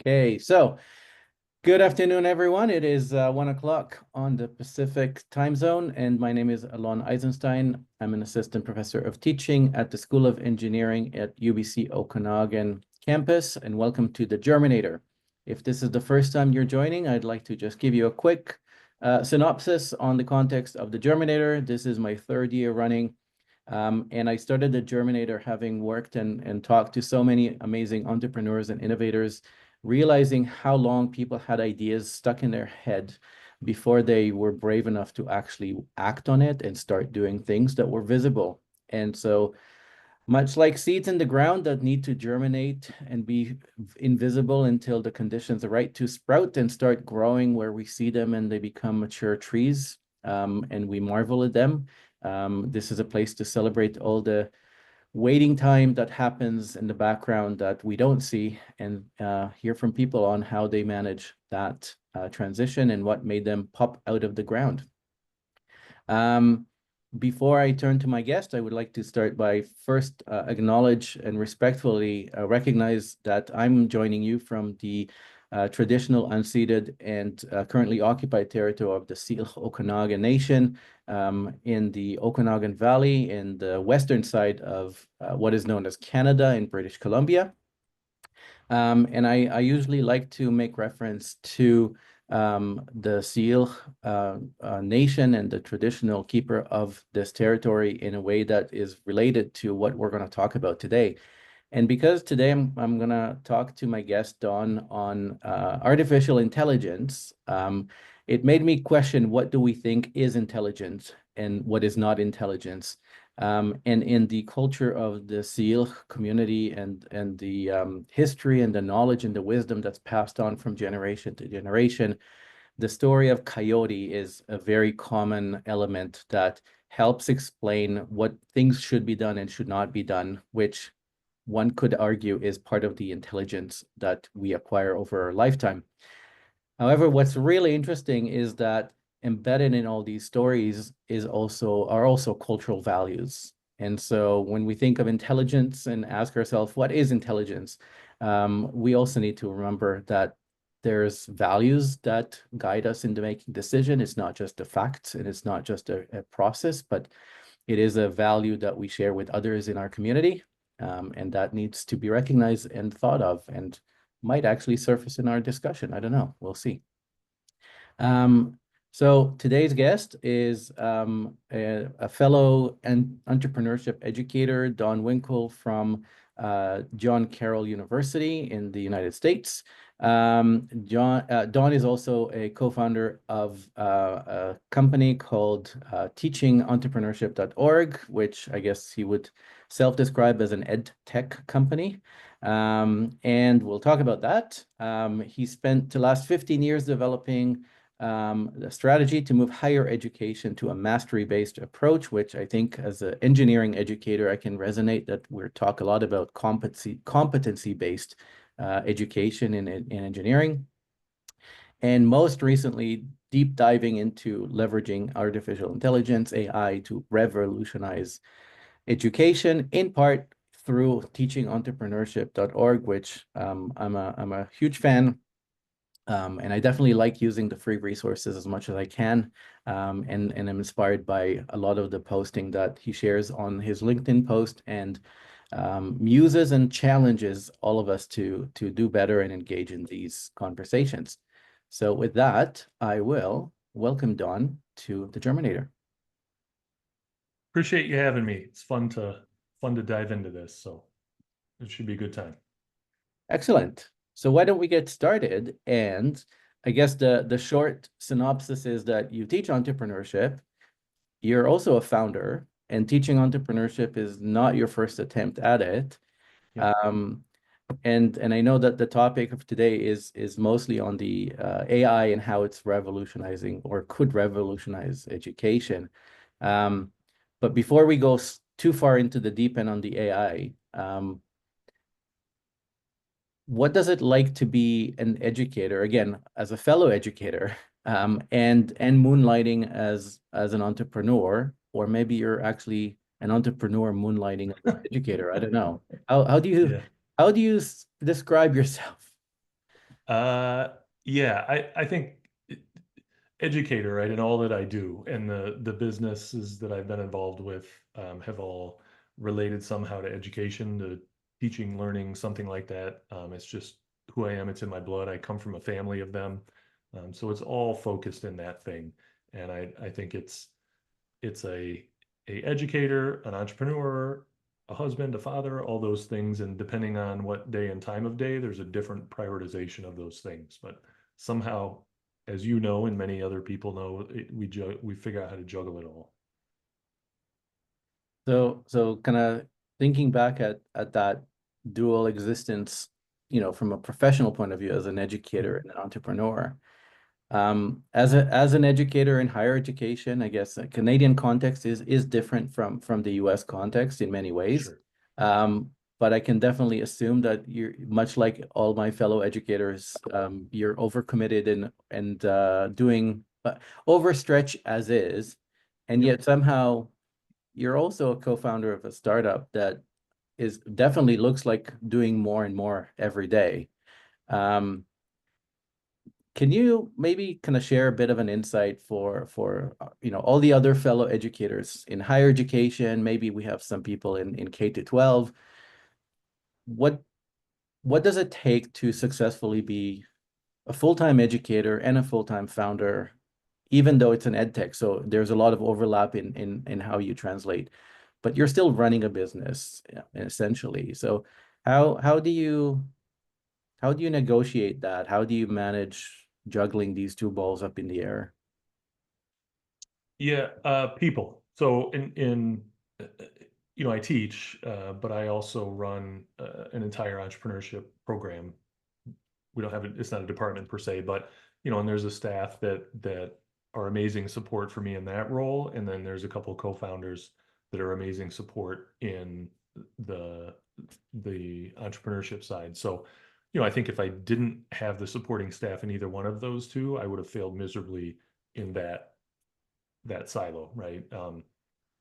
Okay, so good afternoon, everyone. It is 1 o'clock on the Pacific time zone, and my name is Alon Eisenstein. I'm an assistant professor of teaching at the School of Engineering at UBC Okanagan campus, and welcome to the Germinator. If this is the first time you're joining, I'd like to just give you a quick synopsis on the context of the Germinator. This is my third year running. And I started the Germinator having worked and talked to so many amazing entrepreneurs and innovators, realizing how long people had ideas stuck in their head before they were brave enough to actually act on it and start doing things that were visible. And so, much like seeds in the ground that need to germinate and be invisible until the conditions are right to sprout and start growing where we see them and they become mature trees, and we marvel at them. This is a place to celebrate all the waiting time that happens in the background that we don't see and hear from people on how they manage that transition and what made them pop out of the ground. Before I turn to my guest, I would like to start by first acknowledge and respectfully recognize that I'm joining you from the traditional, unceded, and currently occupied territory of the Syilx Okanagan Nation in the Okanagan Valley in the western side of what is known as Canada in British Columbia. And I usually like to make reference to the Syilx nation and the traditional keeper of this territory in a way that is related to what we're going to talk about today. And because today I'm going to talk to my guest, Dawn, on artificial intelligence, it made me question what do we think is intelligence and what is not intelligence. And in the culture of the Syilx community and the history and the knowledge and the wisdom that's passed on from generation to generation, the story of coyote is a very common element that helps explain what things should be done and should not be done, which one could argue is part of the intelligence that we acquire over our lifetime. However, what's really interesting is that embedded in all these stories are also cultural values. And so when we think of intelligence and ask ourselves, what is intelligence? We also need to remember that there's values that guide us into making decision. It's not just a fact and it's not just a process, but it is a value that we share with others in our community. And that needs to be recognized and thought of and might actually surface in our discussion. I don't know. We'll see. So today's guest is a fellow and entrepreneurship educator, Doan Winkel from John Carroll University in the United States. Dawn is also a co-founder of a company called teachingentrpreneurship.org, which I guess he would self-describe as an ed tech company. And we'll talk about that. He spent the last 15 years developing the strategy to move higher education to a mastery-based approach, which I think as an engineering educator, I can resonate that we talk a lot about competency-based education in engineering. And most recently, deep diving into leveraging artificial intelligence, AI, to revolutionize education, in part through teachingentrpreneurship.org, which I'm a huge fan. And I definitely like using the free resources as much as I can. And I'm inspired by a lot of the posting that he shares on his LinkedIn post and muses and challenges all of us to do better and engage in these conversations. So with that, I will welcome Dawn to the Germinator. Appreciate you having me. It's fun to dive into this, so it should be a good time. Excellent. So why don't we get started? And I guess the short synopsis is that you teach entrepreneurship. You're also a founder, and teaching entrepreneurship is not your first attempt at it. Yep. And I know that the topic of today is mostly on the AI and how it's revolutionizing or could revolutionize education. But before we go too far into the deep end on the AI, what does it like to be an educator, again, as a fellow educator, and moonlighting as an entrepreneur, or maybe you're actually an entrepreneur moonlighting as an educator. I don't know. How do you Yeah. how do you describe yourself? Uh, yeah, I think educator, right, in all that I do, and the businesses that I've been involved with have all related somehow to education, to teaching, learning, something like that. It's just who I am. It's in my blood. I come from a family of them, so it's all focused in that thing. And I think it's a educator, an entrepreneur, a husband, a father, all those things. And depending on what day and time of day, there's a different prioritization of those things. But somehow, as you know, and many other people know, we figure out how to juggle it all. So kind of thinking back at that dual existence, from a professional point of view as an educator and an entrepreneur. As an educator in higher education, I guess a Canadian context is different from the US context in many ways. Sure. But I can definitely assume that you're much like all my fellow educators, you're overcommitted and doing overstretch as is, and Yep. yet somehow you're also a co-founder of a startup that is definitely looks like doing more and more every day. Um, can you maybe kind of share a bit of an insight for all the other fellow educators in higher education? Maybe we have some people in K to 12. What what does it take to successfully be a full-time educator and a full-time founder, even though it's an ed tech? So there's a lot of overlap in how you translate, but you're still running a business, yeah, essentially. So how do you negotiate that? How do you manage juggling these two balls up in the air? Yeah, people. So uh, uh, I teach, but I also run an entire entrepreneurship program. We don't have it, it's not a department per se, but and there's a staff that are amazing support for me in that role, and then there's a couple co-founders that are amazing support in the the entrepreneurship side. So, I think if I didn't have the supporting staff in either one of those two, I would have failed miserably in that silo, right?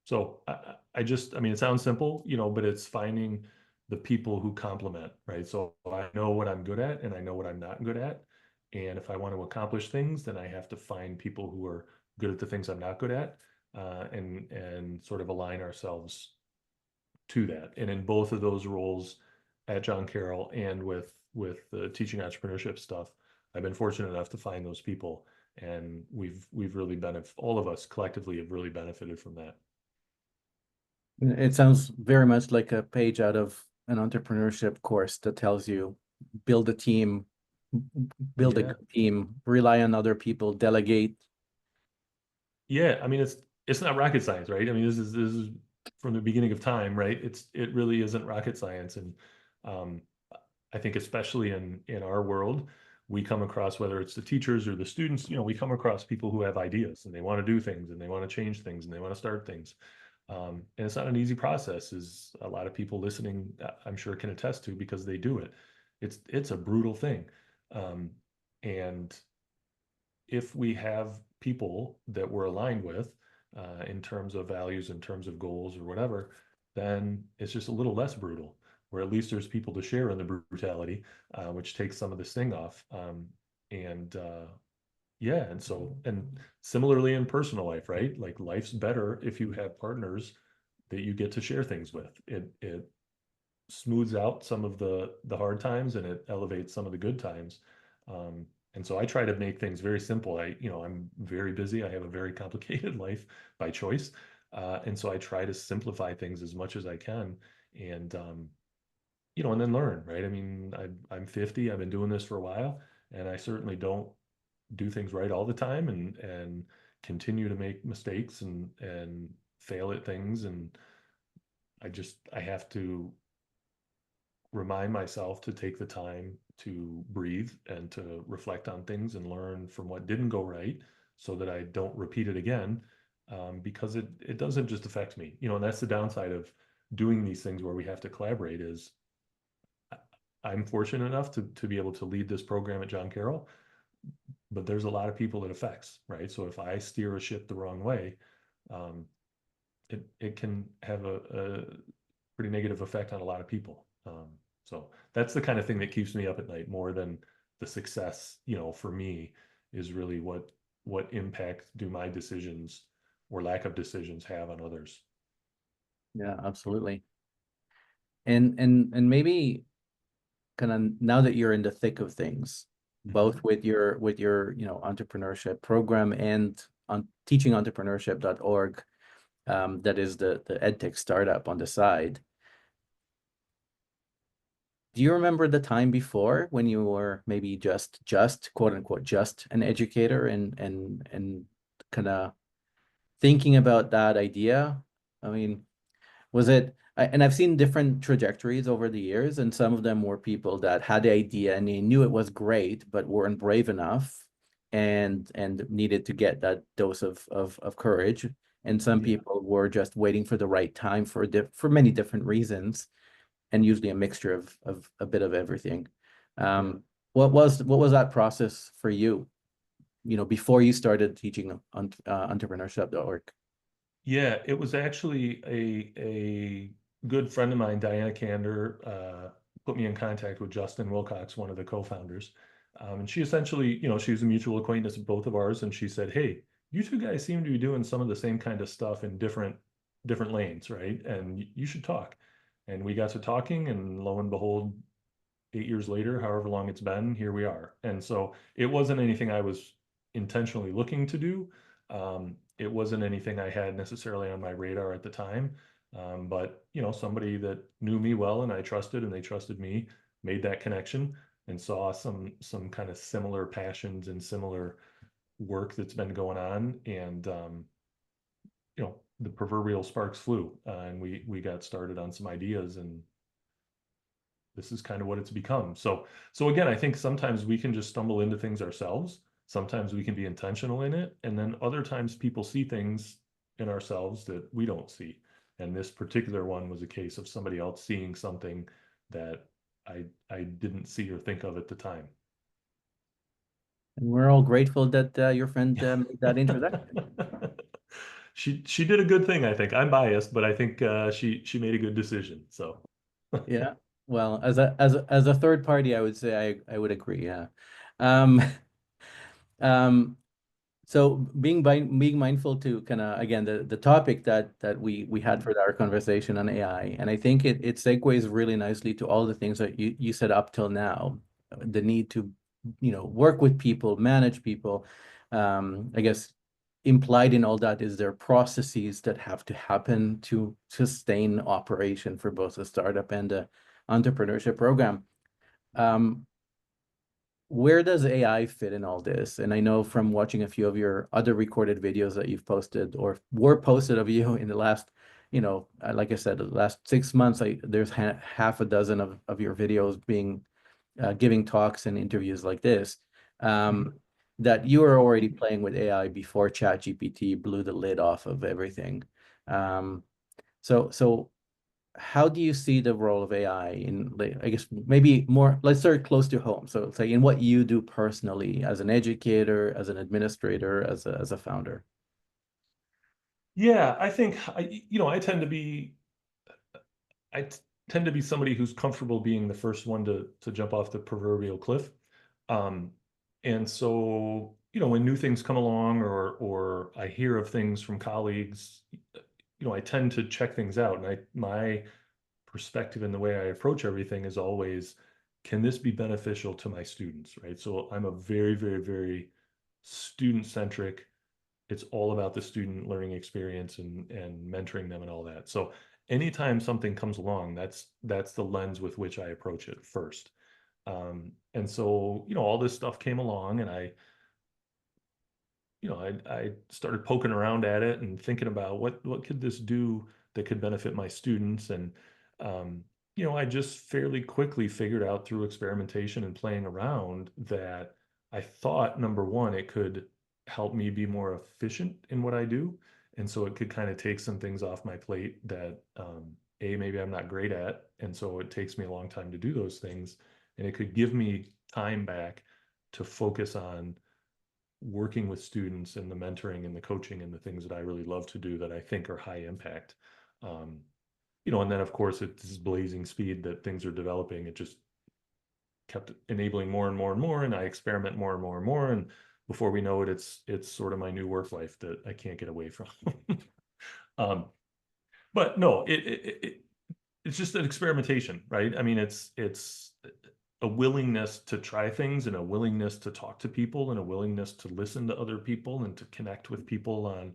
So I mean, it sounds simple, but it's finding the people who complement, right? So I know what I'm good at and I know what I'm not good at. And if I want to accomplish things, then I have to find people who are good at the things I'm not good at, and sort of align ourselves to that. And in both of those roles at John Carroll and with the teaching entrepreneurship stuff, I've been fortunate enough to find those people, and we've really benefited. All of us collectively have really benefited from that. It sounds very much like a page out of an entrepreneurship course that tells you build a team, build a Yeah. good team, rely on other people, delegate. Yeah, I mean it's not rocket science, right? I mean this is from the beginning of time, right? It really isn't rocket science, and um, I think especially in our world, we come across, whether it's the teachers or the students, we come across people who have ideas and they want to do things and they want to change things and they want to start things, and it's not an easy process, as a lot of people listening, I'm sure, can attest to, because they do it. It's a brutal thing, um, and if we have people that we're aligned with, in terms of values, in terms of goals or whatever, then it's just a little less brutal, or at least there's people to share in the brutality, which takes some of the sting off. And Yeah, and so, and similarly in personal life, right? Like, life's better if you have partners that you get to share things with. It smooths out some of the hard times and it elevates some of the good times. And so I try to make things very simple. I'm very busy. I have a very complicated life by choice. And so I try to simplify things as much as I can, and, and then learn, right? I mean, I'm 50, I've been doing this for a while, and I certainly don't do things right all the time, and continue to make mistakes and fail at things. And I have to remind myself to take the time to breathe and to reflect on things and learn from what didn't go right, so that I don't repeat it again. Because it doesn't just affect me, and that's the downside of doing these things where we have to collaborate. Is I'm fortunate enough to be able to lead this program at John Carroll, but there's a lot of people it affects, right? So if I steer a ship the wrong way, um, it can have a pretty negative effect on a lot of people. So that's the kind of thing that keeps me up at night more than the success, for me is really what impact do my decisions or lack of decisions have on others. Yeah, absolutely. And maybe kind of now that you're in the thick of things, Mhm. both with your entrepreneurship program and on teachingentrpreneurship.org, that is the edtech startup on the side. Do you remember the time before when you were maybe just quote unquote just an educator and kind of thinking about that idea? I mean, was it, and I've seen different trajectories over the years, and some of them were people that had the idea and they knew it was great, but weren't brave enough and needed to get that dose of courage. And some Yeah. people were just waiting for the right time for many different reasons, and usually a mixture of a bit of everything. Yeah. What was that process for you, before you started teaching on entrepreneurship.org? Yeah, it was actually a good friend of mine, Diana Kander, put me in contact with Justin Wilcox, one of the co-founders. And she essentially, she was a mutual acquaintance of both of ours, and she said, "Hey, you two guys seem to be doing some of the same kind of stuff in different lanes, right? And you should talk." And we got to talking, and lo and behold, 8 years later, however long it's been, here we are. And so it wasn't anything I was intentionally looking to do. It wasn't anything I had necessarily on my radar at the time. But somebody that knew me well and I trusted and they trusted me made that connection and saw some kind of similar passions and similar work that's been going on. And the proverbial sparks flew, and we got started on some ideas, and this is kind of what it's become. So again, I think sometimes we can just stumble into things ourselves. Sometimes we can be intentional in it, and then other times people see things in ourselves that we don't see. And this particular one was a case of somebody else seeing something that I didn't see or think of at the time. And we're all grateful that your friend made that introduction. She did a good thing, I think. I'm biased, but I think she made a good decision. So Yeah. Well, as a third party, I would say I would agree. Yeah. Um, um, so being mindful to kind of again the topic that we had for our conversation on AI, and I think it segues really nicely to all the things that you said up till now, the need to work with people, manage people. I guess implied in all that is there processes that have to happen to sustain operation for both a startup and a entrepreneurship program. Um, where does AI fit in all this? And I know from watching a few of your other recorded videos that you've posted or were posted of you in the last, like I said, the last 6 months, there's half a dozen of your videos being giving talks and interviews like this, Mhm. that you were already playing with AI before ChatGPT blew the lid off of everything. Um, so how do you see the role of AI in, like, I guess maybe more, let's start close to home. So it's like in what you do personally as an educator, as an administrator, as a founder. Yeah, I think I tend to be I t- tend to be somebody who's comfortable being the first one to jump off the proverbial cliff. Um, and so, when new things come along or I hear of things from colleagues, I tend to check things out. And my perspective and the way I approach everything is always, can this be beneficial to my students, right? So I'm a very, very, very student centric. It's all about the student learning experience and mentoring them and all that. So anytime something comes along, that's the lens with which I approach it first. And so, all this stuff came along, and I started poking around at it and thinking about what could this do that could benefit my students. And um, I just fairly quickly figured out through experimentation and playing around that I thought, number one, it could help me be more efficient in what I do. And so it could kind of take some things off my plate that maybe I'm not great at. And so it takes me a long time to do those things. And it could give me time back to focus on working with students and the mentoring and the coaching and the things that I really love to do that I think are high impact. Um, and then of course at this blazing speed that things are developing, it just kept enabling more and more and more, and I experiment more and more and more, and before we know it, it's sort of my new work life that I can't get away from. um, but no, it's just an experimentation, right? I mean, it's a willingness to try things and a willingness to talk to people and a willingness to listen to other people and to connect with people on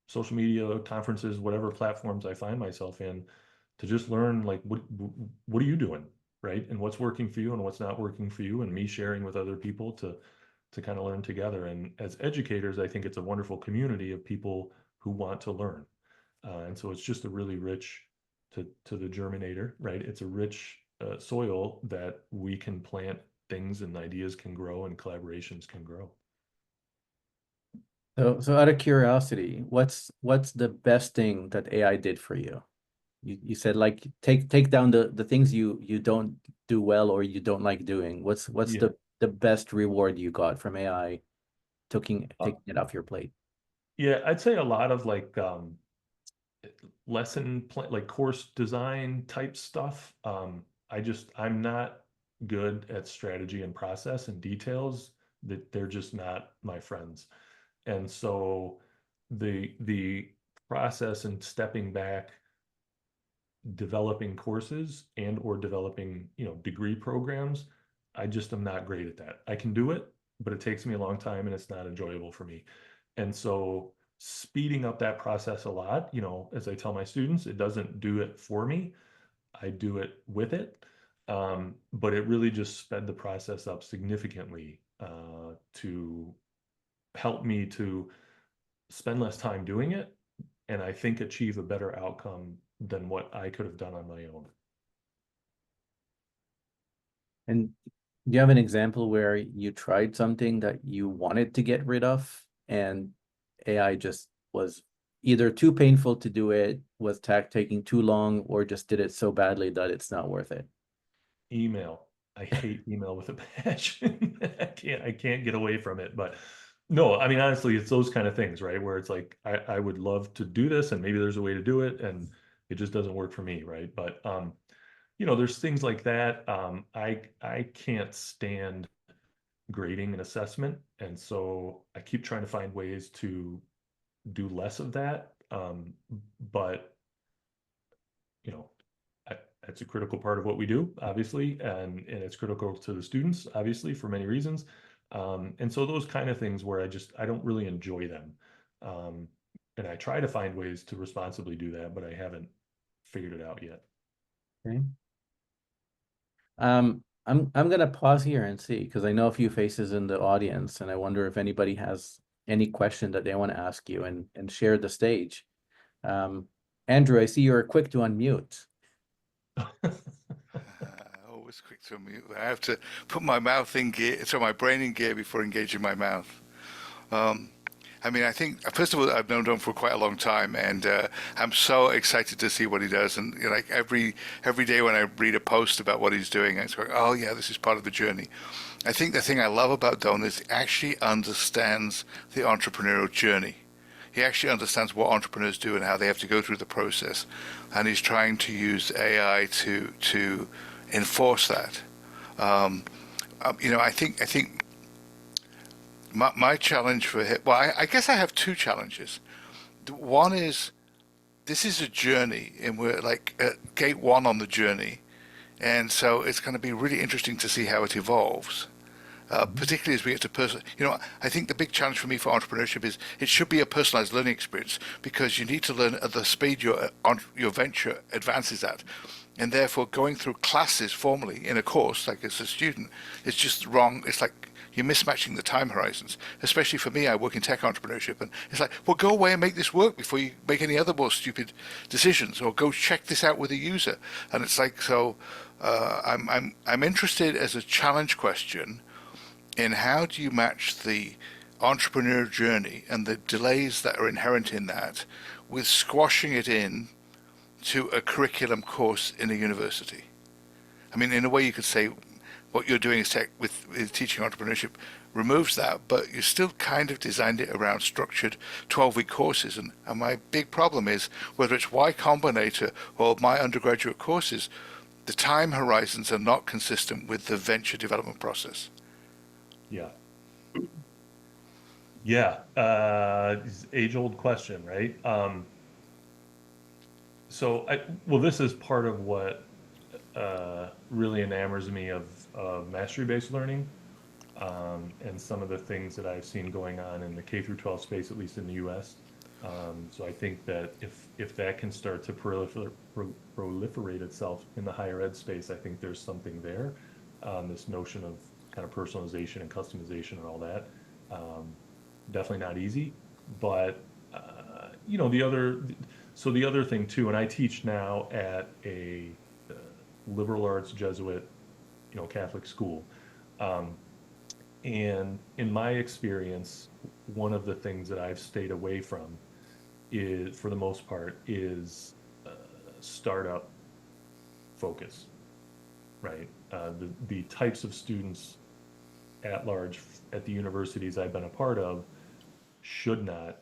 social media, conferences, whatever platforms I find myself in, to just learn like what are you doing, right? And what's working for you and what's not working for you, and me sharing with other people to kind of learn together. And as educators, I think it's a wonderful community of people who want to learn. And so it's just a really rich to the Germinator, right? It's a rich soil that we can plant things and ideas can grow and collaborations can grow. So out of curiosity, what's the best thing that AI did for you? You said like take down the things you don't do well or you don't like doing. What's Yeah. the best reward you got from AI Uh, taking it off your plate? yeah, I'd say a lot of like lesson plan, like course design type stuff. I'm not good at strategy and process and details, that they're just not my friends. And so the process and stepping back, developing courses and or developing, degree programs, I just am not great at that. I can do it, but it takes me a long time and it's not enjoyable for me. And so speeding up that process a lot, as I tell my students, it doesn't do it for me, I do it with it. But it really just sped the process up significantly, to help me to spend less time doing it, and I think achieve a better outcome than what I could have done on my own. And do you have an example where you tried something that you wanted to get rid of and AI just was either too painful to do it, was taking too long, or just did it so badly that it's not worth it? Email. I hate email with a passion. I can't get away from it. But no, I mean, honestly, it's those kind of things, right? Where it's like, I would love to do this and maybe there's a way to do it and it just doesn't work for me, right? But there's things like that. I can't stand grading and assessment. And so I keep trying to find ways to do less of that. But you know, that's a critical part of what we do, obviously, and it's critical to the students, obviously, for many reasons. And so those kind of things where I don't really enjoy them. Um, and I try to find ways to responsibly do that, but I haven't figured it out yet. Okay. I'm gonna pause here and see because I know a few faces in the audience, and I wonder if anybody has any question that they want to ask you and share the stage. Um, Andrew, I see you're quick to unmute. Always quick to unmute. I have to put my mouth in gear, so my brain in gear before engaging my mouth. Um, I mean, I think first of all, I've known Don for quite a long time, and I'm so excited to see what he does. And like every day when I read a post about what he's doing, I go, "Oh yeah, this is part of the journey." I think the thing I love about Don is he actually understands the entrepreneurial journey. He actually understands what entrepreneurs do and how they have to go through the process, and he's trying to use AI to enforce that. Um, I think my challenge for him. Well, I guess I have two challenges. One is this is a journey, and we're like at gate one on the journey, and so it's going to be really interesting to see how it evolves. Particularly as we get to I think the big challenge for me for entrepreneurship is it should be a personalized learning experience because you need to learn at the speed your venture advances at, and therefore going through classes formally in a course like as a student is just wrong. It's like you're mismatching the time horizons. Especially for me, I work in tech entrepreneurship, and it's like, well, go away and make this work before you make any other more stupid decisions, or go check this out with a user. And it's like so. I'm interested as a challenge question in how do you match the entrepreneur journey and the delays that are inherent in that with squashing it in to a curriculum course in a university. I mean, in a way, you could say what you're doing is with teaching entrepreneurship removes that, but you still kind of designed it around structured 12-week courses. And my big problem is whether it's Y Combinator or my undergraduate courses, the time horizons are not consistent with the venture development process. Yeah. Yeah. Age-old question, right? Well, this is part of what really enamors me of mastery-based learning, and some of the things that I've seen going on in the K through 12 space, at least in the U.S. So I think that if that can start to proliferate itself in the higher ed space, I think there's something there. This notion of kind of personalization and customization and all that. Definitely not easy, but the other thing too, and I teach now at a liberal arts Jesuit, Catholic school. And in my experience, one of the things that I've stayed away from is, for the most part, is startup focus, right? The types of students at large at the universities I've been a part of should not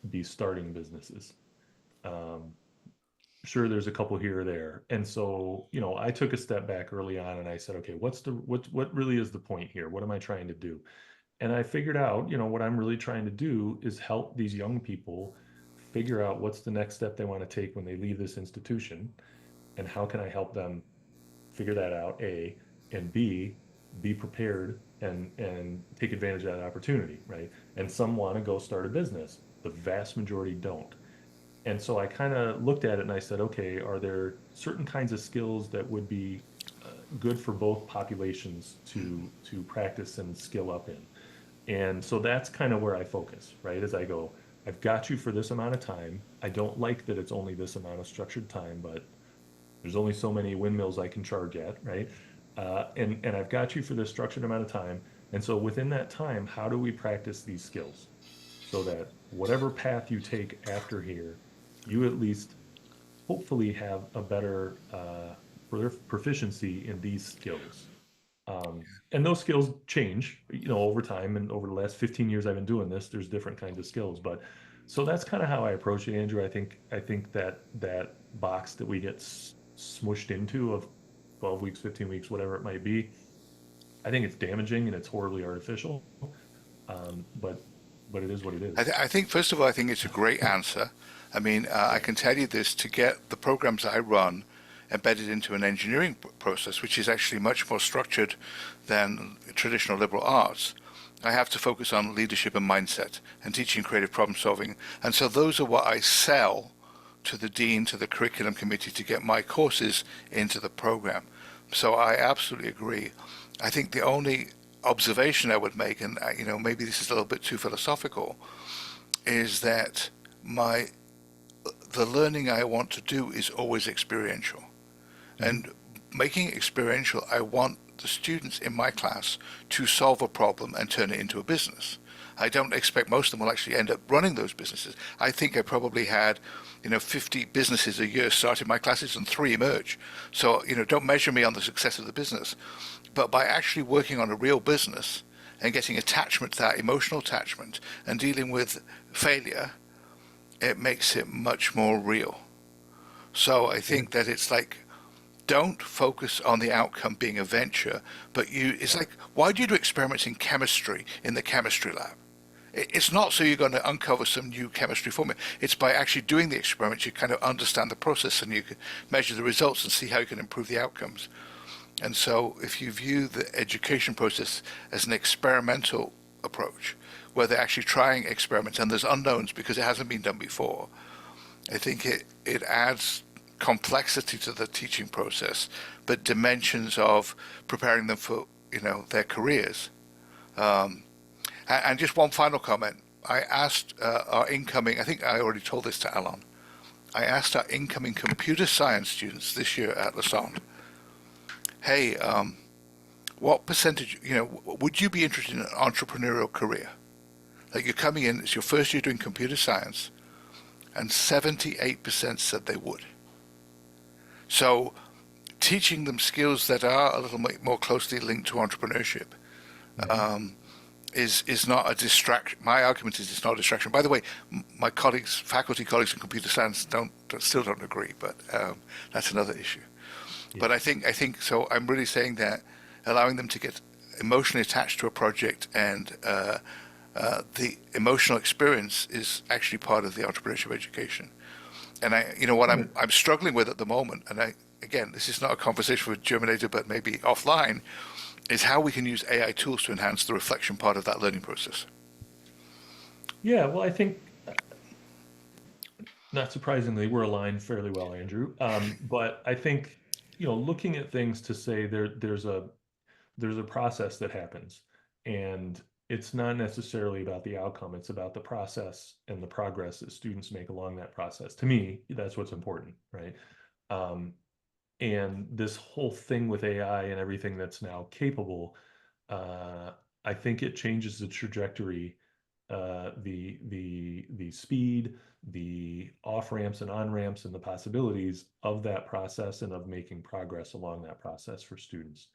be starting businesses. Sure, there's a couple here or there. And so, I took a step back early on and I said, okay, what really is the point here? What am I trying to do? And I figured out, what I'm really trying to do is help these young people figure out what's the next step they want to take when they leave this institution, and how can I help them figure that out, A, and B, be prepared and take advantage of that opportunity, right? And some want to go start a business. The vast majority don't. And so I kind of looked at it and I said, okay, are there certain kinds of skills that would be good for both populations to practice and skill up in? And so that's kind of where I focus, right? As I go, I've got you for this amount of time. I don't like that it's only this amount of structured time, but there's only so many windmills I can charge at, right? And I've got you for this structured amount of time. And so within that time, how do we practice these skills so that whatever path you take after here, you at least hopefully have a better proficiency in these skills. And those skills change, over time. And over the last 15 years I've been doing this, there's different kinds of skills. But so that's kind of how I approach it, Andrew. I think that box that we get smushed into of 12 weeks, 15 weeks, whatever it might be, I think it's damaging and it's horribly artificial. But it is what it is. I think, first of all, I think it's a great answer. I mean, I can tell you this, to get the programs I run embedded into an engineering process, which is actually much more structured than traditional liberal arts, I have to focus on leadership and mindset and teaching creative problem solving. And so those are what I sell to the dean, to the curriculum committee, to get my courses into the program. So I absolutely agree. I think the only observation I would make, and maybe this is a little bit too philosophical, is that the learning I want to do is always experiential. And making it experiential, I want the students in my class to solve a problem and turn it into a business. I don't expect most of them will actually end up running those businesses. I think I probably had 50 businesses a year start in my classes and 3 emerge. So don't measure me on the success of the business, but by actually working on a real business and getting attachment to that, emotional attachment, and dealing with failure, it makes it much more real. So I think that it's like, don't focus on the outcome being a venture, but it's like, why do you do experiments in chemistry in the chemistry lab? It's not so you're going to uncover some new chemistry formula. It's by actually doing the experiments you kind of understand the process and you can measure the results and see how you can improve the outcomes. And so if you view the education process as an experimental approach, where they're actually trying experiments and there's unknowns because it hasn't been done before, I think it adds complexity to the teaching process, but dimensions of preparing them for their careers. And just one final comment. I asked our incoming, I think I already told this to Alon, I asked our incoming computer science students this year at Lausanne, hey, what percentage, would you be interested in an entrepreneurial career? Like, you're coming in, it's your first year doing computer science, and 78% said they would. So teaching them skills that are a little bit more closely linked to entrepreneurship is not a distraction. My argument is it's not a distraction. By the way, my faculty colleagues in computer science still don't agree, but that's another issue. But I think so. I'm really saying that allowing them to get emotionally attached to a project and the emotional experience is actually part of the entrepreneurship education. And what I'm struggling with at the moment, and again, this is not a conversation with Germinator, but maybe offline, is how we can use AI tools to enhance the reflection part of that learning process. Yeah, well, I think not surprisingly, we're aligned fairly well, Andrew. But I think, looking at things to say there's a process that happens, and it's not necessarily about the outcome. It's about the process and the progress that students make along that process. To me, that's what's important, right? Um, and this whole thing with AI and everything that's now capable, uh, I think it changes the trajectory, the speed, the off ramps and on ramps, and the possibilities of that process and of making progress along that process for students.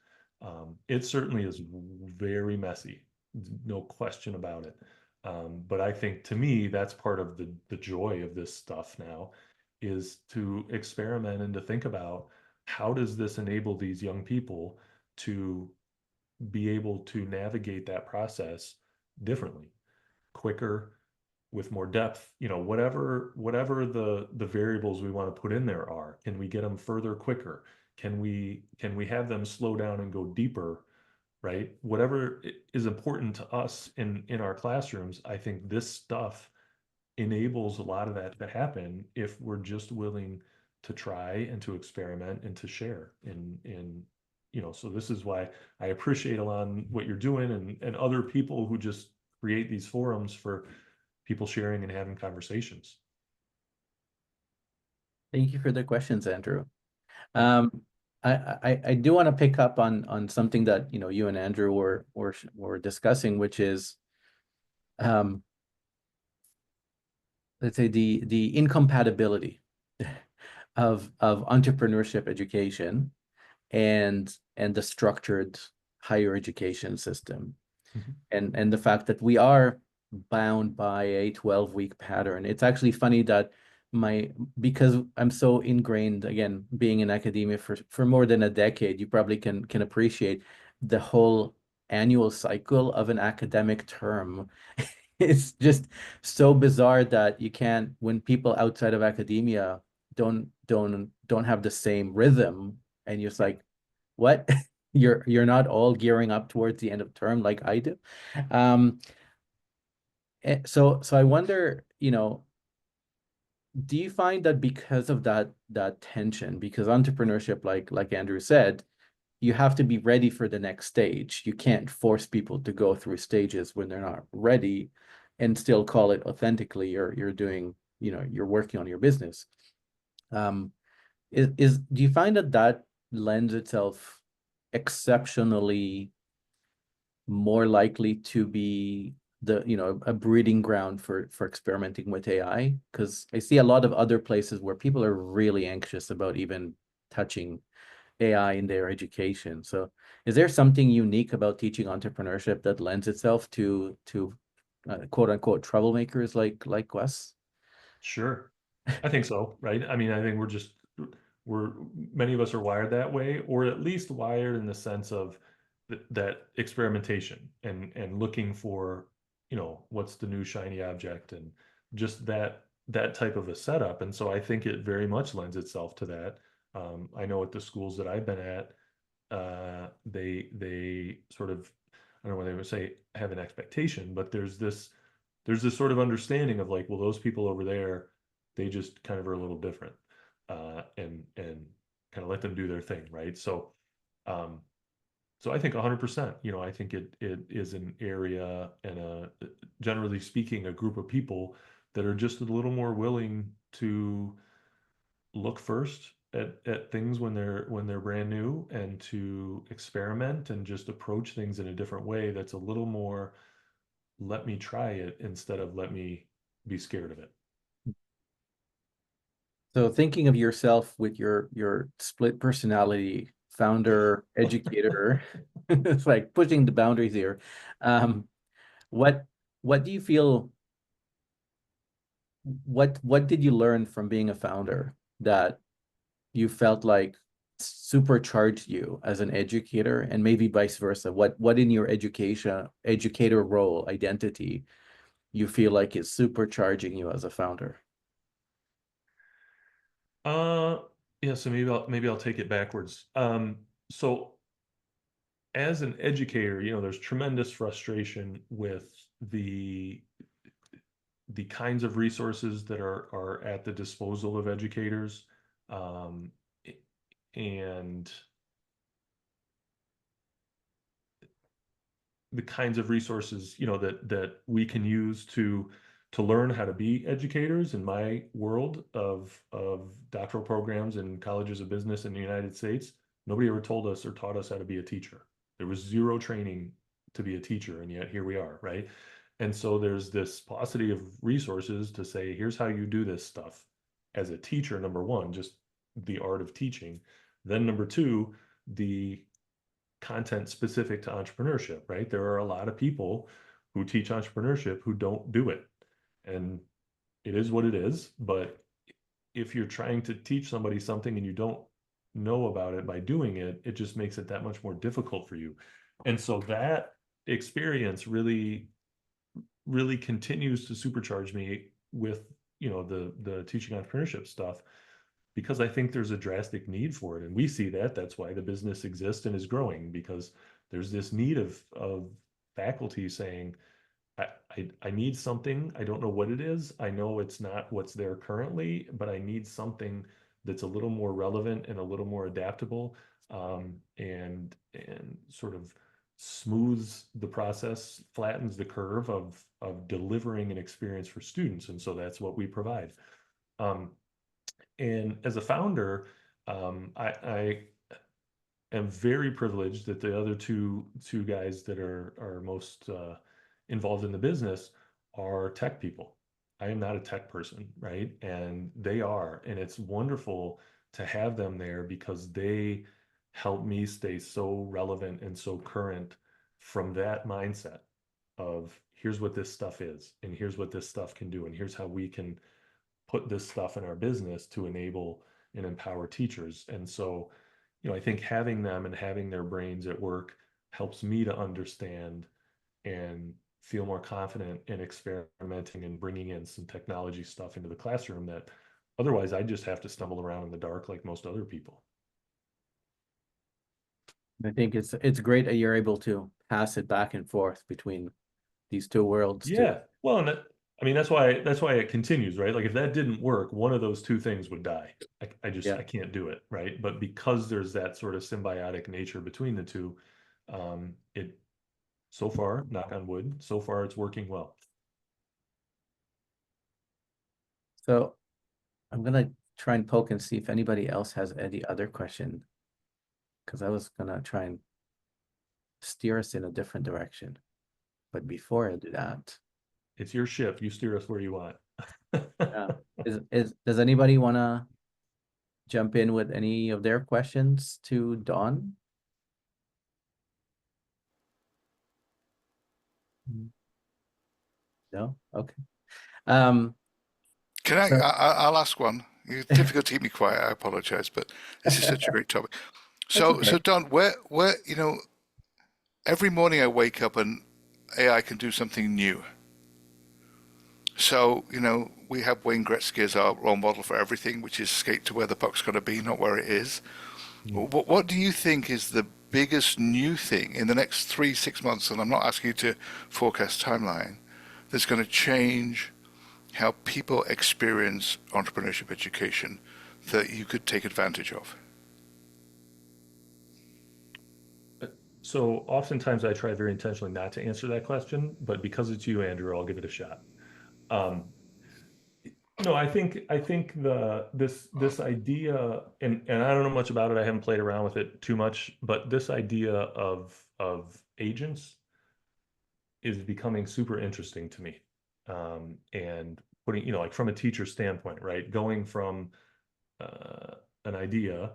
It certainly is very messy, no question about it. But I think, to me, that's part of the joy of this stuff now, is to experiment and to think about, how does this enable these young people to be able to navigate that process differently, quicker, with more depth, whatever the variables we want to put in there are. Can we get them further quicker? Can we have them slow down and go deeper, right? Whatever is important to us in our classrooms, I think this stuff enables a lot of that to happen if we're just willing to try and to experiment and to share. So this is why I appreciate, Alon, what you're doing, and other people who just create these forums for people sharing and having conversations. Thank you for the questions, Andrew. I do want to pick up on something that you and Andrew were discussing, which is let's say the incompatibility of entrepreneurship education and the structured higher education system, and the fact that we are bound by a 12-week pattern. It's actually funny that because I'm so ingrained, again, being in academia for more than a decade, you probably can appreciate the whole annual cycle of an academic term. It's just so bizarre that you can't, when people outside of academia don't have the same rhythm, and you're just like, what? You're not all gearing up towards the end of term like I do. So I wonder, do you find that because of that tension, because entrepreneurship, like Andrew said, you have to be ready for the next stage. You can't force people to go through stages when they're not ready and still call it authentically, or you're doing, you're working on your business. Do you find that lends itself exceptionally more likely to be a breeding ground for experimenting with AI? Because I see a lot of other places where people are really anxious about even touching AI in their education. So is there something unique about teaching entrepreneurship that lends itself to quote unquote troublemakers like us? Sure. I think so, right? I mean, I think we're many of us are wired that way, or at least wired in the sense of that experimentation and looking for, what's the new shiny object, and just that type of a setup. And so I think it very much lends itself to that. I know at the schools that I've been at, they sort of, I don't know whether they would say have an expectation, but there's this sort of understanding of, like, well, those people over there, they just kind of are a little different, and kind of let them do their thing, right? So I think 100%, I think it is an area, and generally speaking, a group of people that are just a little more willing to look first at things when they're brand new, and to experiment and just approach things in a different way that's a little more, let me try it instead of let me be scared of it. So thinking of yourself with your split personality, founder, educator, it's like pushing the boundaries here. Um, what do you feel? What did you learn from being a founder that you felt like supercharged you as an educator, and maybe vice versa? What in your educator role identity you feel like is supercharging you as a founder? Yeah, so maybe I'll take it backwards. So as an educator, there's tremendous frustration with the kinds of resources that are at the disposal of educators, um, and the kinds of resources that we can use to learn how to be educators. In my world of doctoral programs and colleges of business in the United States, nobody ever told us or taught us how to be a teacher. There was zero training to be a teacher, and yet here we are, right? And so there's this paucity of resources to say, here's how you do this stuff as a teacher. Number one, just the art of teaching. Then number two, the content specific to entrepreneurship, right? There are a lot of people who teach entrepreneurship who don't do it. And it is what it is. But if you're trying to teach somebody something and you don't know about it by doing it, it just makes it that much more difficult for you. And so that experience really continues to supercharge me with, the teaching entrepreneurship stuff, because I think there's a drastic need for it. And we see that. That's why the business exists and is growing, because there's this need of faculty saying, I need something. I don't know what it is. I know it's not what's there currently, but I need something that's a little more relevant and a little more adaptable, and sort of smooths the process, flattens the curve of delivering an experience for students. And so that's what we provide. Um, and as a founder, I am very privileged that the other two guys that are most involved in the business are tech people. I am not a tech person, right? And they are, and it's wonderful to have them there because they help me stay so relevant and so current from that mindset of, here's what this stuff is, and here's what this stuff can do, and here's how we can put this stuff in our business to enable and empower teachers. And so, I think having them and having their brains at work helps me to understand and feel more confident in experimenting and bringing in some technology stuff into the classroom that otherwise I just have to stumble around in the dark like most other people. I think it's great that you're able to pass it back and forth between these two worlds too. Yeah. Well, and that's why it continues, right? Like if that didn't work, one of those two things would die. Yeah. I can't do it, right? But because there's that sort of symbiotic nature between the two, it so far, knock on wood, so far it's working well. So I'm gonna try and poke and see if anybody else has any other question, because I was gonna try and steer us in a different direction. But before I do that, It's your ship. You steer us where you want. does anybody wanna jump in with any of their questions to Dawn? No? Okay. Can I? So I'll ask one. It's difficult to keep me quiet. I apologize, but this is such a great topic. that's So, okay. Don, where, every morning I wake up and AI can do something new. So, we have Wayne Gretzky as our role model for everything, which is skate to where the puck's going to be, not where it is. Mm. What do you think is the biggest new thing in the next 3, 6 months? And I'm not asking you to forecast timeline. That's going to change how people experience entrepreneurship education that you could take advantage of. So oftentimes I try very intentionally not to answer that question, but because it's you, Andrew, I'll give it a shot. Um, no, I think this idea, and I don't know much about it. I haven't played around with it too much, but this idea of agents is becoming super interesting to me. And putting, like from a teacher standpoint, right? Going from an idea,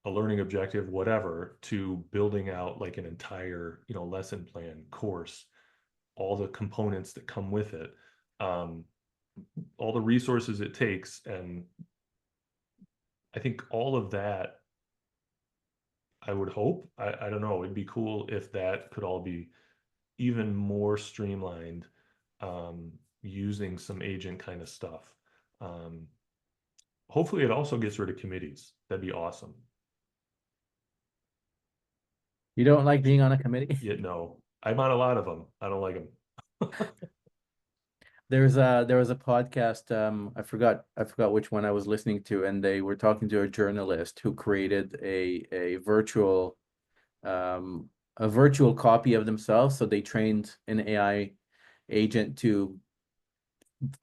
a learning objective, whatever, to building out like an entire, lesson plan, course, all the components that come with it, um, all the resources it takes. And I think all of that I would hope. I don't know. It'd be cool if that could all be even more streamlined, using some agent kind of stuff. Um, Hopefully it also gets rid of committees. That'd be awesome. You don't like being on a committee? Yet no, I'm on a lot of them. I don't like them. There was a podcast, I forgot which one I was listening to, and they were talking to a journalist who created um a virtual copy of themselves. So they trained an AI agent to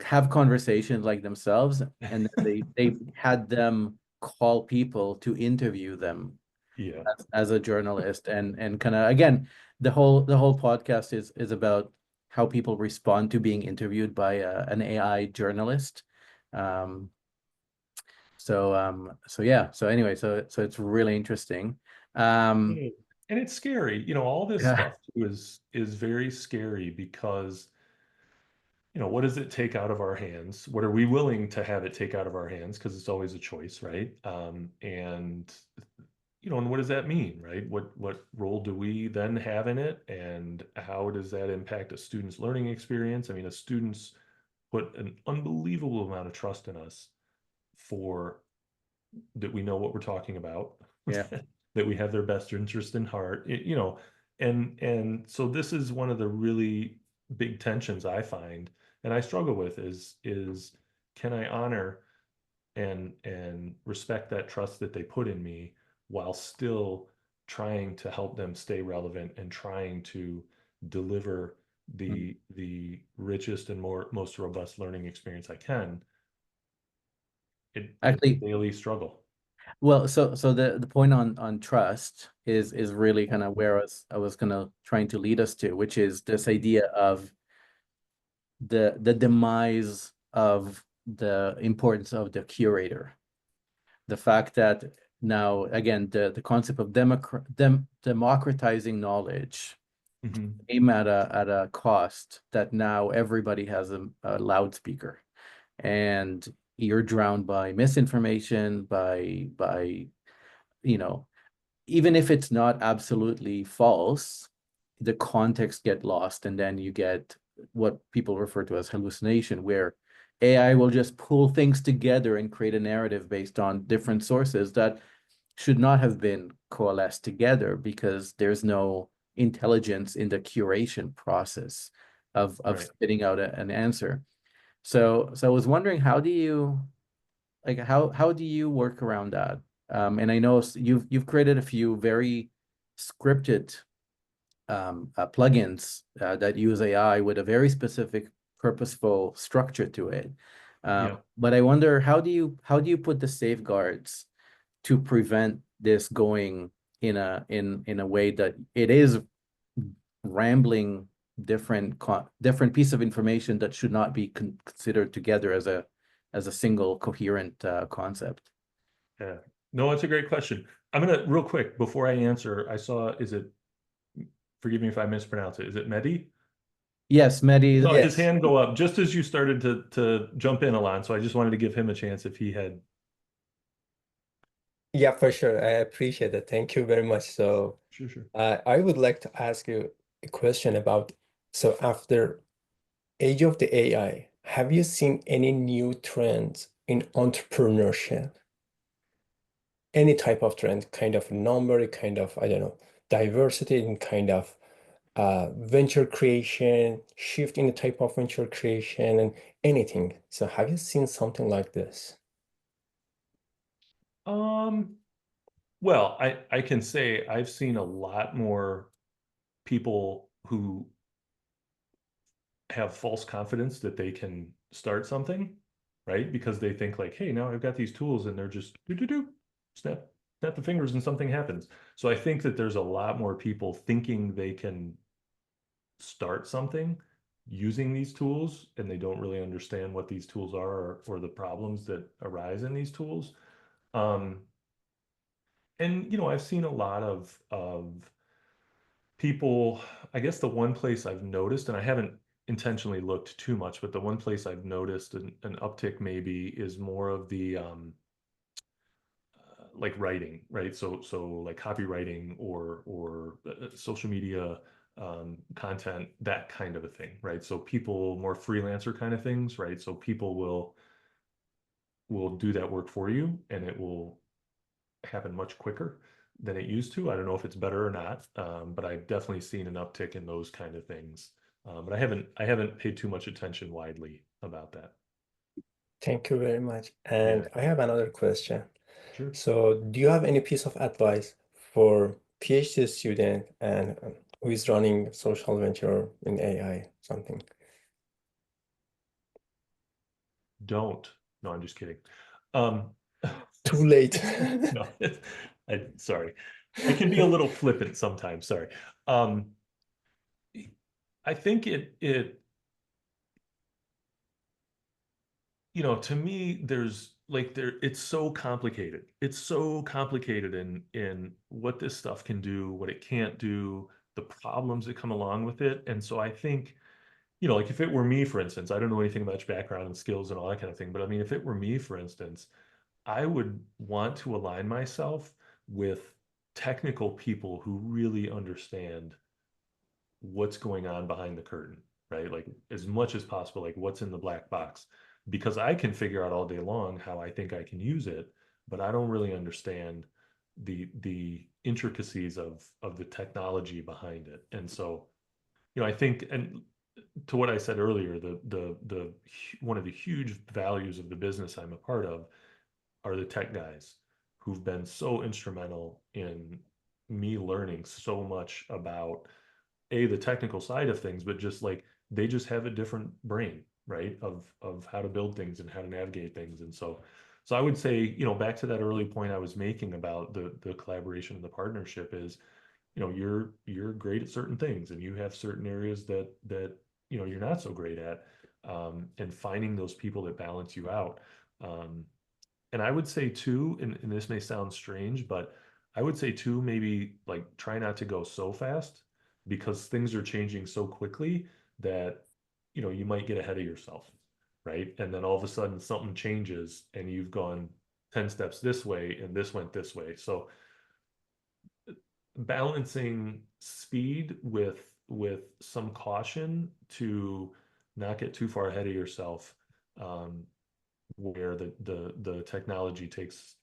have conversations like themselves, and they had them call people to interview them Yeah. as a journalist, and kind of, again, the whole podcast is about how people respond to being interviewed by an AI journalist. Um, so yeah. So anyway, so it's really interesting. Um, And it's scary. All this yeah, stuff too is very scary because, what does it take out of our hands? What are we willing to have it take out of our hands? Because it's always a choice, right? And what does that mean, right? What role do we then have in it? And how does that impact a student's learning experience? I mean, a student's put an unbelievable amount of trust in us for that we know what we're talking about, yeah. that we have their best interest in heart, and so this is one of the really big tensions I find and I struggle with is can I honor and respect that trust that they put in me while still trying to help them stay relevant and trying to deliver Mm. the richest and most robust learning experience I can. It's a Actually, daily struggle. well, so the point on trust is really kind of where I was kind of trying to lead us to, which is this idea of the demise of the importance of the curator. The fact that now, again, the concept of democratizing knowledge Mhm. came at a cost that now everybody has a loudspeaker, and you're drowned by misinformation, by you know even if it's not absolutely false, the context get lost, and then you get what people refer to as hallucination, where AI will just pull things together and create a narrative based on different sources that should not have been coalesced together, because there's no intelligence in the curation process of Right. spitting out an answer. So I was wondering, how do you work around that? And I know you've created a few very scripted plugins that use AI with a very specific, purposeful structure to it. Yeah. But I wonder, how do you put the safeguards to prevent this going in a way that it is rambling different piece of information that should not be considered together as a single coherent concept. Yeah. No, it's a great question. I'm gonna real quick before I answer. I saw, forgive me if I mispronounce it. Is it Mehdi? Yes, I Mehdi. saw his Yes. hand go up just as you started to jump in, Alon. So I just wanted to give him a chance if he had. Yeah, for sure. I appreciate it. Thank you very much. So, Sure, sure. I would like to ask you a question about, so after age of the AI, have you seen any new trends in entrepreneurship? Any type of trend, kind of number, kind of, I don't know, diversity in kind of venture creation, shift in the type of venture creation and anything. So have you seen something like this? Um, well, I can say I've seen a lot more people who have false confidence that they can start something, right? Because they think like, hey, now I've got these tools and they're just do snap the fingers and something happens. So I think that there's a lot more people thinking they can start something using these tools and they don't really understand what these tools are or the problems that arise in these tools. Um, and I've seen a lot of people. I guess the one place I've noticed, and I haven't intentionally looked too much, but the one place I've noticed an uptick maybe is more of the like writing, right? So like copywriting or social media content, that kind of a thing, right? So people, more freelancer kind of things, right? So people will do that work for you, and it will happen much quicker than it used to. I don't know if it's better or not, but I've definitely seen an uptick in those kind of things. But I haven't paid too much attention widely about that. Thank you very much. Yeah, And I have another question. sure. So, do you have any piece of advice for PhD student and who is running social venture in AI, something? Don't. No, I'm just kidding. Um, Too late. no, sorry. I can be a little flippant sometimes. Sorry. Um, I think to me, it's so complicated. It's so complicated in what this stuff can do, what it can't do, the problems that come along with it. And so I think, like if it were me, for instance, I don't know anything about your background and skills and all that kind of thing, but I mean, if it were me, for instance, I would want to align myself with technical people who really understand what's going on behind the curtain, right? Like as much as possible, like what's in the black box, because I can figure out all day long how I think I can use it, but I don't really understand the intricacies of the technology behind it. And so, I think, and to what I said earlier, the one of the huge values of the business I'm a part of are the tech guys who've been so instrumental in me learning so much about the technical side of things, but just like they just have a different brain, right? Of how to build things and how to navigate things. And so I would say, back to that early point I was making about the collaboration and the partnership is, you're great at certain things and you have certain areas that you're not so great at, and finding those people that balance you out. And I would say too, and this may sound strange, but I would say too, maybe like try not to go so fast because things are changing so quickly that, you might get ahead of yourself, right? And then all of a sudden something changes and you've gone 10 steps this way and this went this way. So balancing speed with some caution to not get too far ahead of yourself, where the technology takes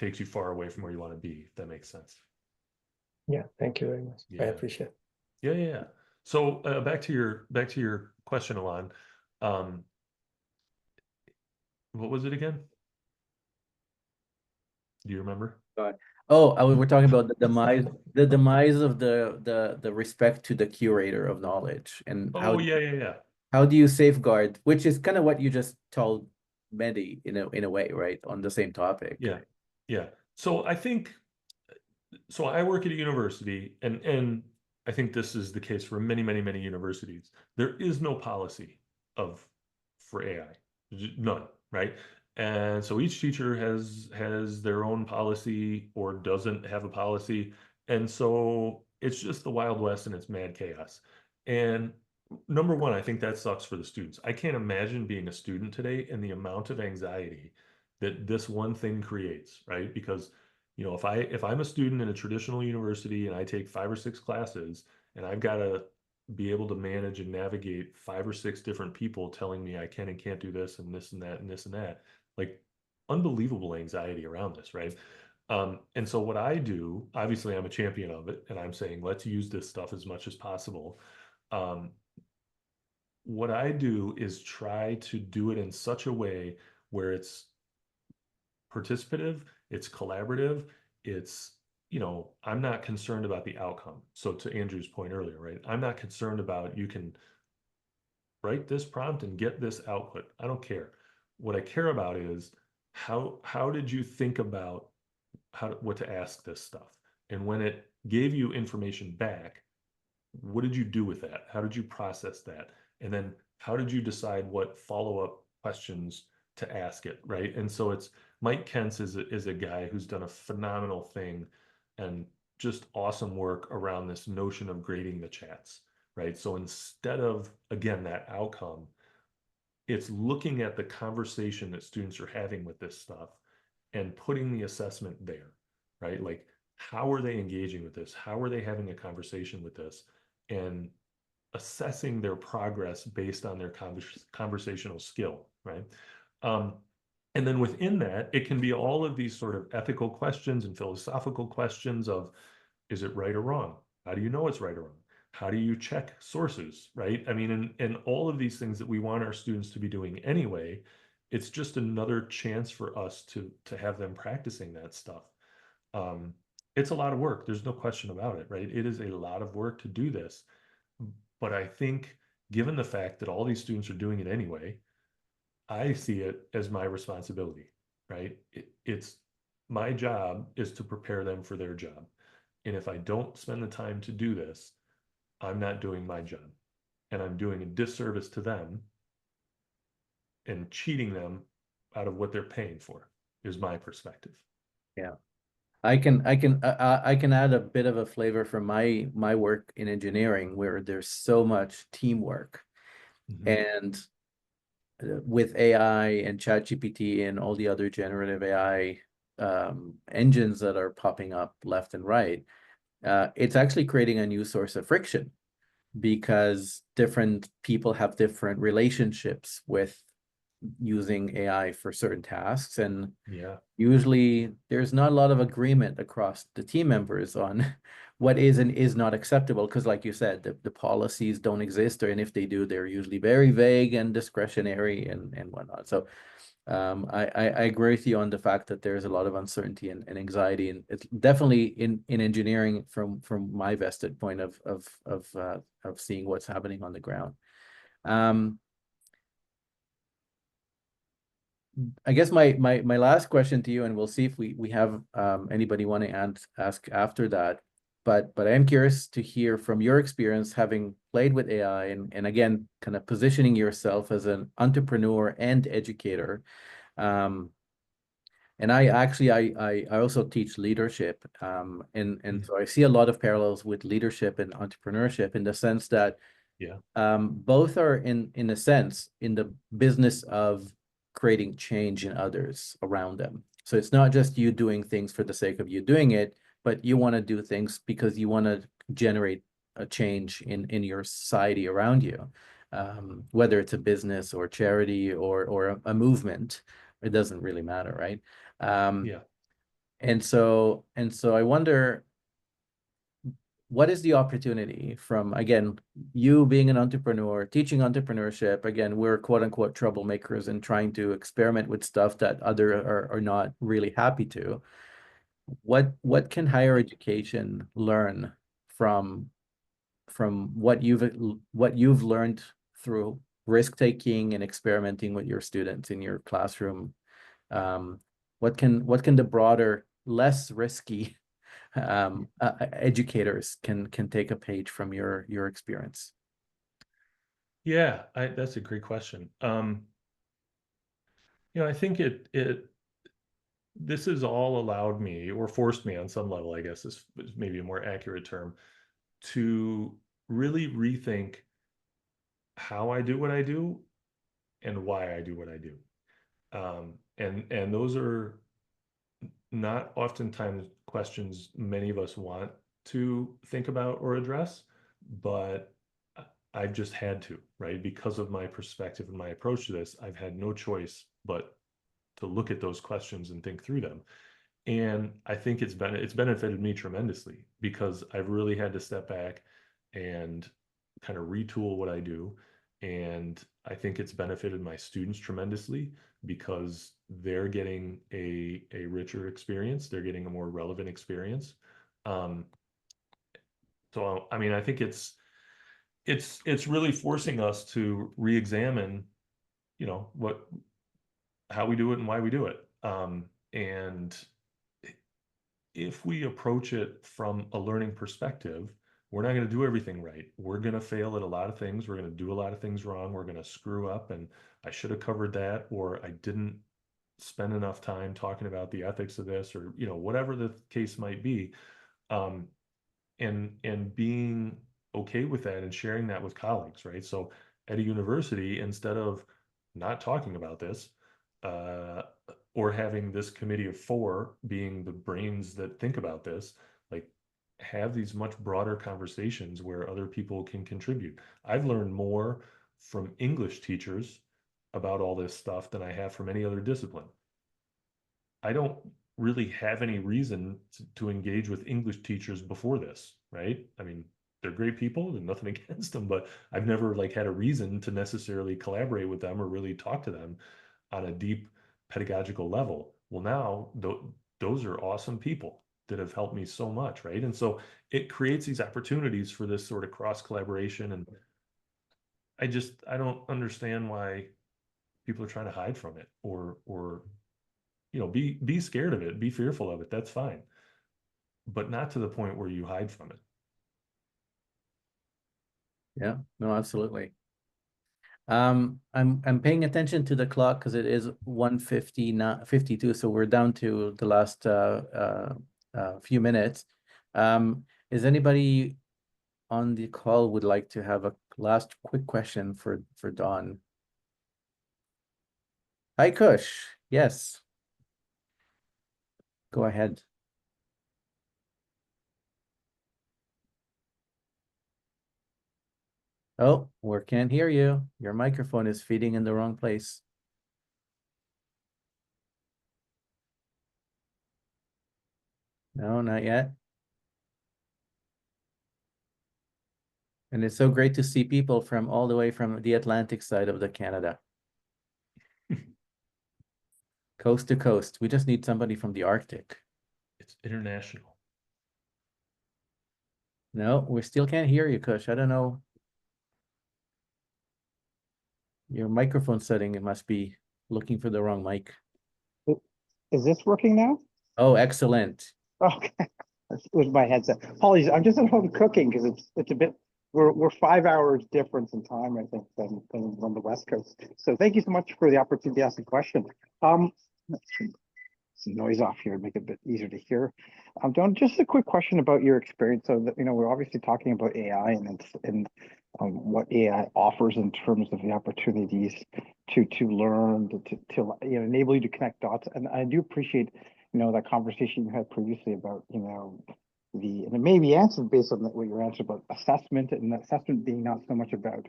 you far away from where you want to be, if that makes sense. Yeah, thank you very much. I Yeah. appreciate it. Yeah. So back to your question, Alon. What was it again? Do you remember? Oh, we're talking about the demise of the respect to the curator of knowledge, and Oh, yeah. how do you safeguard, which is kind of what you just told Mehdi in a way, right? On the same topic. Yeah. So I think, so I work at a university, and I think this is the case for many, many, many universities. There is no policy for AI, none, right? And so each teacher has their own policy or doesn't have a policy, and so it's just the Wild West and it's mad chaos. And number one, I think that sucks for the students. I can't imagine being a student today and the amount of anxiety that this one thing creates, right? Because if I'm a student in a traditional university and I take 5 or 6 classes and I've got to be able to manage and navigate 5 or 6 different people telling me I can and can't do this and this and that and this and that, like unbelievable anxiety around this, right? And so what I do, obviously I'm a champion of it, and I'm saying let's use this stuff as much as possible. What I do is try to do it in such a way where it's participative, it's collaborative, it's, I'm not concerned about the outcome. So to Andrew's point earlier, right? I'm not concerned about you can write this prompt and get this output. I don't care. What I care about is how did you think about what to ask this stuff? And when it gave you information back, what did you do with that? How did you process that? And then how did you decide what follow-up questions to ask it, right? And so it's Mike Kentz is a guy who's done a phenomenal thing and just awesome work around this notion of grading the chats, right? So instead of, again, that outcome, it's looking at the conversation that students are having with this stuff and putting the assessment there, right? Like, how are they engaging with this? How are they having a conversation with this? And assessing their progress based on their conversational skill, right? And then within that, it can be all of these sort of ethical questions and philosophical questions of, is it right or wrong? How do you know it's right or wrong? How do you check sources, right? I mean, and all of these things that we want our students to be doing anyway, it's just another chance for us to have them practicing that stuff. It's a lot of work. There's no question about it, right? It is a lot of work to do this. But I think given the fact that all these students are doing it anyway, I see it as my responsibility, right? It's my job is to prepare them for their job. And if I don't spend the time to do this, I'm not doing my job. And I'm doing a disservice to them and cheating them out of what they're paying for, is my perspective. Yeah. I can add a bit of a flavor from my work in engineering, where there's so much teamwork. And with AI and ChatGPT and all the other generative AI engines that are popping up left and right, it's actually creating a new source of friction, because different people have different relationships with using AI for certain tasks. And Yeah. usually there's not a lot of agreement across the team members on what is and is not acceptable, because like you said, the policies don't exist, or and if they do, they're usually very vague and discretionary and whatnot. So I agree with you on the fact that there's a lot of uncertainty and anxiety, and it's definitely in engineering from my vested point of seeing what's happening on the ground. I guess my last question to you, and we'll see if we have anybody want to ask after that. But I am curious to hear from your experience, having played with AI, and again, kind of positioning yourself as an entrepreneur and educator. And I actually I also teach leadership, and so I see a lot of parallels with leadership and entrepreneurship, in the sense that Yeah. both are in a sense in the business of creating change in others around them. So it's not just you doing things for the sake of you doing it, but you want to do things because you want to generate a change in your society around you, whether it's a business or charity or a movement. It doesn't really matter, right? Yeah. And so I wonder, what is the opportunity from, again, you being an entrepreneur, teaching entrepreneurship? Again, we're quote unquote troublemakers and trying to experiment with stuff that other are not really happy to. What can higher education learn from what you've learned through risk taking and experimenting with your students in your classroom? What can the broader, less risky educators can take a page from your experience? Yeah, that's a great question. I think this has all allowed me, or forced me on some level, I guess is maybe a more accurate term, to really rethink how I do what I do and why I do what I do. And those are not oftentimes questions many of us want to think about or address, but I've just had to, right? Because of my perspective and my approach to this, I've had no choice but to look at those questions and think through them. And I think it's benefited me tremendously, because I've really had to step back and kind of retool what I do. And I think it's benefited my students tremendously, because they're getting a richer experience. They're getting a more relevant experience. So I mean, I think it's really forcing us to re-examine, how we do it and why we do it. And if we approach it from a learning perspective, we're not going to do everything right. We're going to fail at a lot of things. We're going to do a lot of things wrong. We're going to screw up, and I should have covered that, or I didn't spend enough time talking about the ethics of this, or whatever the case might be. And being okay with that and sharing that with colleagues, right? So at a university, instead of not talking about this, or having this committee of 4 being the brains that think about this, like have these much broader conversations where other people can contribute. I've learned more from English teachers about all this stuff than I have from any other discipline. I don't really have any reason to engage with English teachers before this, right? I mean, they're great people and nothing against them, but I've never like had a reason to necessarily collaborate with them or really talk to them on a deep pedagogical level. Well, now those are awesome people that have helped me so much, right? And so it creates these opportunities for this sort of cross collaboration. And I don't understand why people are trying to hide from it or be scared of it, be fearful of it. That's fine, but not to the point where you hide from it. Yeah, no, absolutely. I'm paying attention to the clock because it is 1:52, so we're down to the last few minutes. Is anybody on the call would like to have a last quick question for Dawn? Hi, Kush. Yes. Go ahead. Oh, we can't hear you. Your microphone is feeding in the wrong place. No, not yet. And it's so great to see people from all the way from the Atlantic side of the Canada. Coast to coast. We just need somebody from the Arctic. It's international. No, we still can't hear you, Kush. I don't know. Your microphone setting, it must be looking for the wrong mic. Is this working now? Oh, excellent. Okay, it was my headset. Apologies, I'm just at home cooking because it's a bit, we're 5 hours difference in time, I think, than on the West Coast. So thank you so much for the opportunity to ask a question. Some noise off here, make it a bit easier to hear. Don, just a quick question about your experience. So that, we're obviously talking about AI and what AI offers in terms of the opportunities to learn, to enable you to connect dots. And I do appreciate, that conversation you had previously about, and it may be answered based on what your answer about assessment, and assessment being not so much about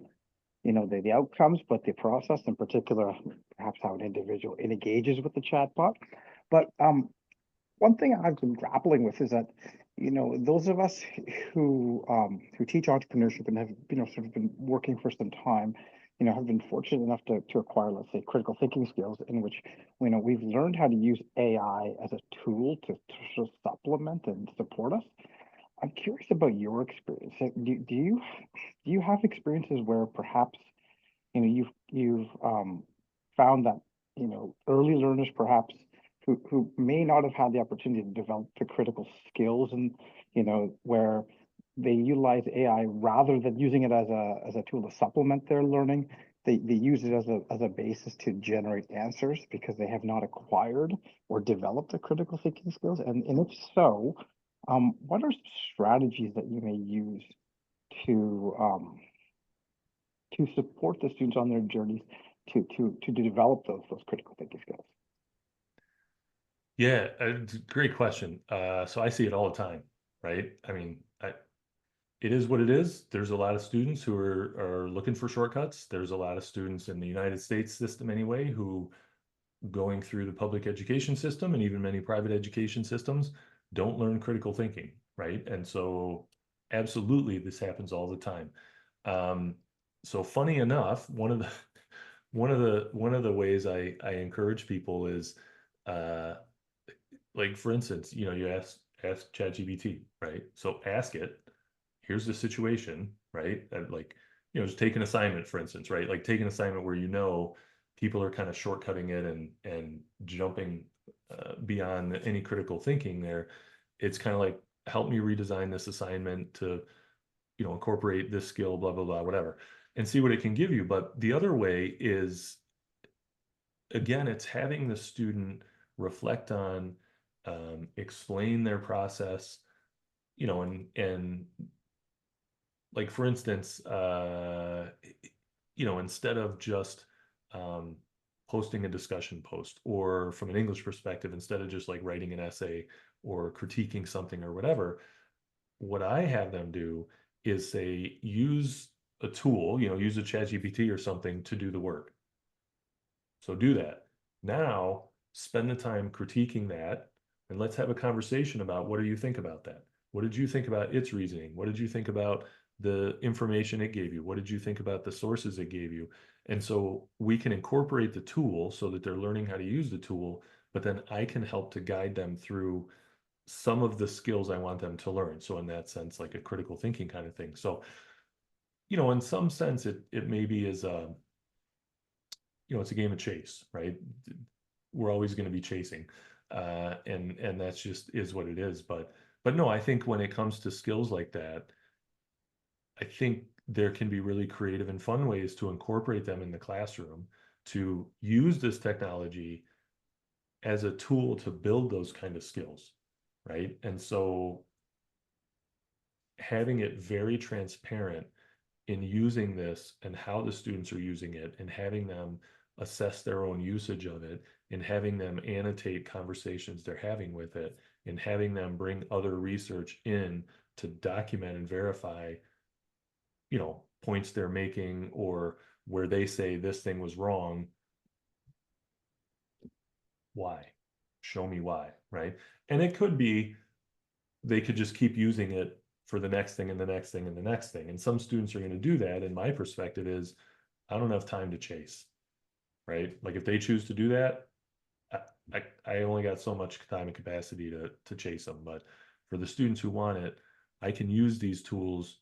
the outcomes, but the process, in particular, perhaps how an individual engages with the chatbot. But one thing I've been grappling with is that, those of us who teach entrepreneurship and have, sort of been working for some time, have been fortunate enough to acquire, let's say, critical thinking skills in which, we've learned how to use AI as a tool to sort of supplement and support us. I'm curious about your experience. Do you have experiences where perhaps you've found that early learners perhaps who may not have had the opportunity to develop the critical skills, and where they utilize AI rather than using it as a tool to supplement their learning, they use it as a basis to generate answers because they have not acquired or developed the critical thinking skills, and if so, what are strategies that you may use to support the students on their journeys to develop those critical thinking skills? Yeah, it's a great question. So I see it all the time, right? I mean, it is what it is. There's a lot of students who are looking for shortcuts. There's a lot of students in the United States system anyway, who going through the public education system and even many private education systems don't learn critical thinking, right? And so absolutely, this happens all the time. So funny enough, one of the ways I encourage people is, like, for instance, you ask ChatGPT, right? So ask it, here's the situation, right? And like, just take an assignment, for instance, right? Like take an assignment where people are kind of shortcutting it and jumping beyond any critical thinking there. It's kind of like, help me redesign this assignment to, incorporate this skill, blah, blah, blah, whatever, and see what it can give you. But the other way is, again, it's having the student reflect on, explain their process, and like, for instance, instead of just posting a discussion post, or from an English perspective, instead of just like writing an essay or critiquing something or whatever, what I have them do is say, use a tool, use a ChatGPT or something to do the work. So do that. Now, spend the time critiquing that, and let's have a conversation about, what do you think about that? What did you think about its reasoning? What did you think about the information it gave you? What did you think about the sources it gave you? And so we can incorporate the tool so that they're learning how to use the tool, but then I can help to guide them through some of the skills I want them to learn. So in that sense, like a critical thinking kind of thing. So, in some sense, it maybe is it's a game of chase, right? We're always going to be chasing, and that's just is what it is. But no, I think when it comes to skills like that, I think there can be really creative and fun ways to incorporate them in the classroom, to use this technology as a tool to build those kind of skills, right? And so having it very transparent in using this and how the students are using it, and having them assess their own usage of it, and having them annotate conversations they're having with it, and having them bring other research in to document and verify, points they're making, or where they say this thing was wrong. Why? Show me why, right? And it could be they could just keep using it for the next thing and the next thing and the next thing. And some students are going to do that. And my perspective is, I don't have time to chase, right? Like if they choose to do that, I only got so much time and capacity to chase them. But for the students who want it, I can use these tools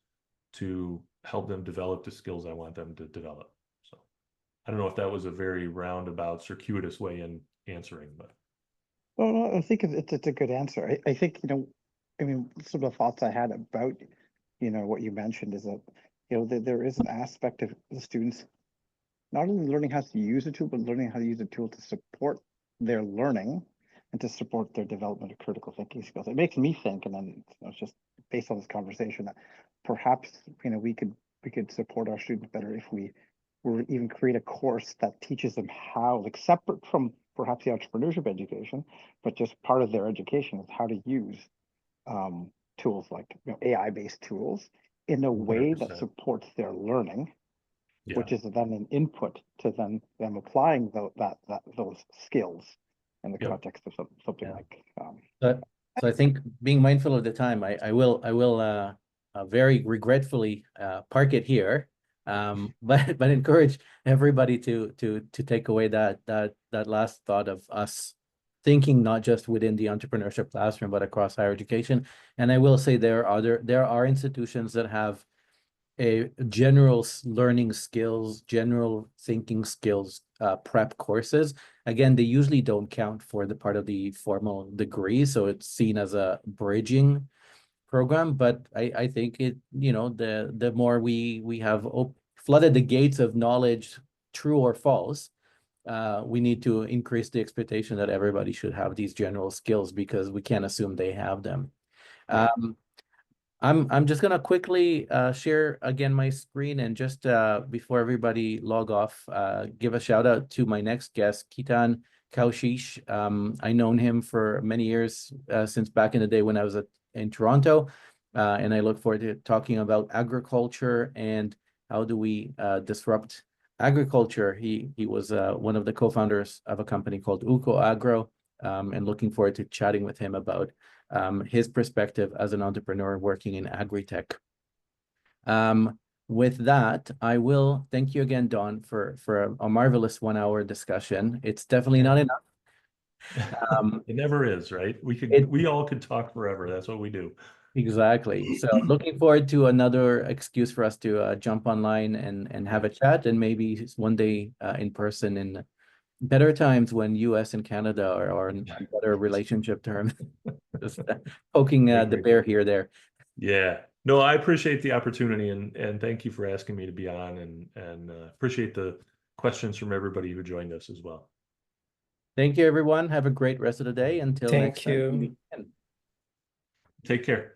to help them develop the skills I want them to develop. So I don't know if that was a very roundabout, circuitous way in answering, but. Well, no, I think it's a good answer. I think, some of the thoughts I had about, what you mentioned is that, that there is an aspect of the students not only learning how to use a tool, but learning how to use a tool to support their learning and to support their development of critical thinking skills. It makes me think, and then it's just based on this conversation, that perhaps, we could support our students better if we were even create a course that teaches them how, like separate from perhaps the entrepreneurship education, but just part of their education is how to use tools like AI-based tools in a way that 100%. supports their learning, Yeah. which is then an input to them applying those skills in the Yep. context of something Yeah. like. So I think, being mindful of the time, I will very regretfully park it here, but encourage everybody to take away that last thought of us thinking not just within the entrepreneurship classroom but across higher education. And I will say there are institutions that have a general learning skills, general thinking skills prep courses. Again, they usually don't count for the part of the formal degree, so it's seen as a bridging program. But I think it, the more we have flooded the gates of knowledge, true or false, we need to increase the expectation that everybody should have these general skills, because we can't assume they have them. Right. I'm just gonna quickly share again my screen, and just before everybody log off, give a shout out to my next guest, Kitan Kaushish. I known him for many years, since back in the day when I was in Toronto, and I look forward to talking about agriculture and how do we disrupt agriculture. He was one of the co-founders of a company called Uco Agro, and looking forward to chatting with him about his perspective as an entrepreneur working in agri-tech. With that, I will thank you again, Doan, for a marvelous 1 hour discussion. It's definitely not enough. It never is, right? We all could talk forever. That's what we do. Exactly. So looking forward to another excuse for us to jump online and have a chat, and maybe one day in person in better times when US and Canada are in better relationship terms. Just poking the bear here there. Yeah. No, I appreciate the opportunity, and thank you for asking me to be on, and appreciate the questions from everybody who joined us as well. Thank you, everyone. Have a great rest of the day. Until next Thank time. you. Take care.